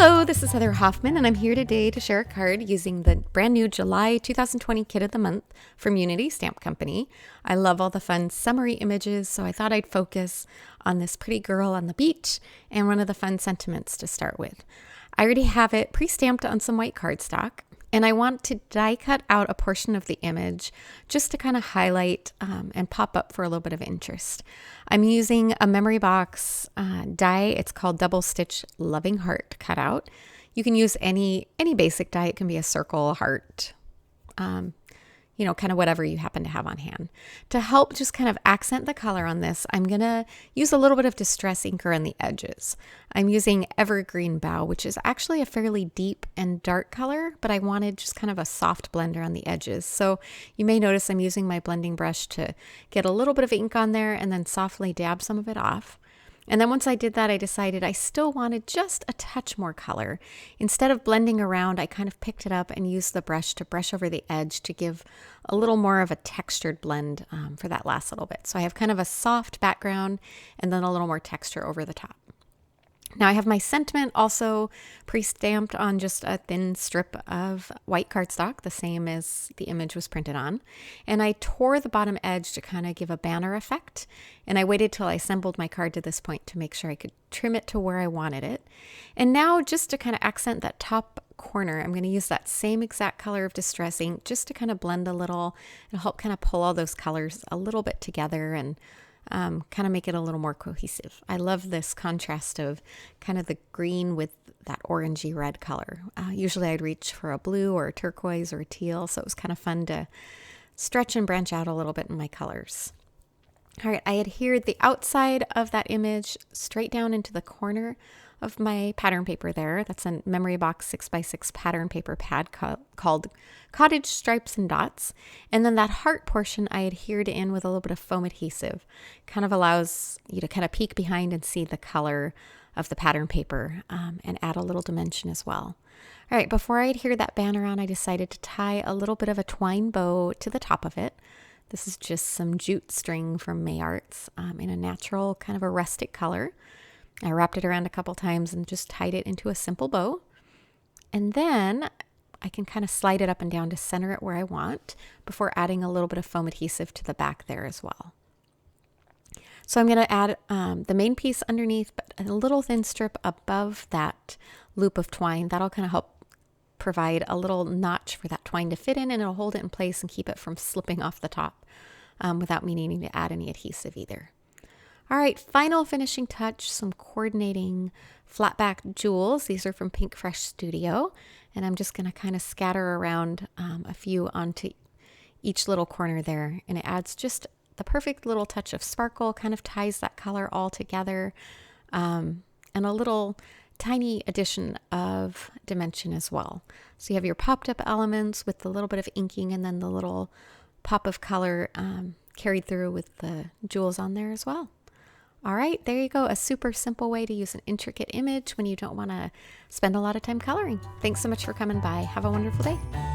Hello, this is Heather Hoffman, and I'm here today to share a card using the brand new July 2020 Kit of the Month from Unity Stamp Company. I love all the fun summery images, so I thought I'd focus on this pretty girl on the beach and one of the fun sentiments to start with. I already have it pre-stamped on some white cardstock, and I want to die cut out a portion of the image just to kind of highlight and pop up for a little bit of interest. I'm using a memory box die. It's called Double Stitch Loving Heart cutout. You can use any basic die. It can be a circle, heart, kind of whatever you happen to have on hand. To help just kind of accent the color on this, I'm going to use a little bit of Distress Inker on the edges. I'm using Evergreen BOUGH, which is actually a fairly deep and dark color, but I wanted just kind of a soft blender on the edges. So you may notice I'm using my blending brush to get a little bit of ink on there and then softly dab some of it off. And then once I did that, I decided I still wanted just a touch more color. Instead of blending around, I kind of picked it up and used the brush to brush over the edge to give a little more of a textured blend for that last little bit. So I have kind of a soft background and then a little more texture over the top. Now I have my sentiment also pre-stamped on just a thin strip of white cardstock, the same as the image was printed on. And I tore the bottom edge to kind of give a banner effect. And I waited till I assembled my card to this point to make sure I could trim it to where I wanted it. And now just to kind of accent that top corner, I'm going to use that same exact color of Distress Ink just to kind of blend a little and help kind of pull all those colors a little bit together and kind of make it a little more cohesive. I love this contrast of kind of the green with that orangey red color. Usually I'd reach for a blue or a turquoise or a teal, so it was kind of fun to stretch and branch out a little bit in my colors. All right, I adhered the outside of that image straight down into the corner of my pattern paper there. That's a memory box 6x6 pattern paper pad called Cottage Stripes and Dots. And then that heart portion I adhered in with a little bit of foam adhesive. Kind of allows you to kind of peek behind and see the color of the pattern paper and add a little dimension as well. All right, before I adhere that banner on, I decided to tie a little bit of a twine bow to the top of it. This is just some jute string from May Arts in a natural kind of a rustic color. I wrapped it around a couple times and just tied it into a simple bow. And then I can kind of slide it up and down to center it where I want before adding a little bit of foam adhesive to the back there as well. So I'm going to add the main piece underneath, but a little thin strip above that loop of twine. That'll kind of help provide a little notch for that twine to fit in, and it'll hold it in place and keep it from slipping off the top without me needing to add any adhesive either. All right, final finishing touch, some coordinating flatback jewels. These are from Pink Fresh Studio, and I'm just going to kind of scatter around a few onto each little corner there, and it adds just the perfect little touch of sparkle, kind of ties that color all together, and a little tiny addition of dimension as well. So you have your popped up elements with the little bit of inking and then the little pop of color carried through with the jewels on there as well. All right, there you go. A super simple way to use an intricate image when you don't want to spend a lot of time coloring. Thanks so much for coming by. Have a wonderful day.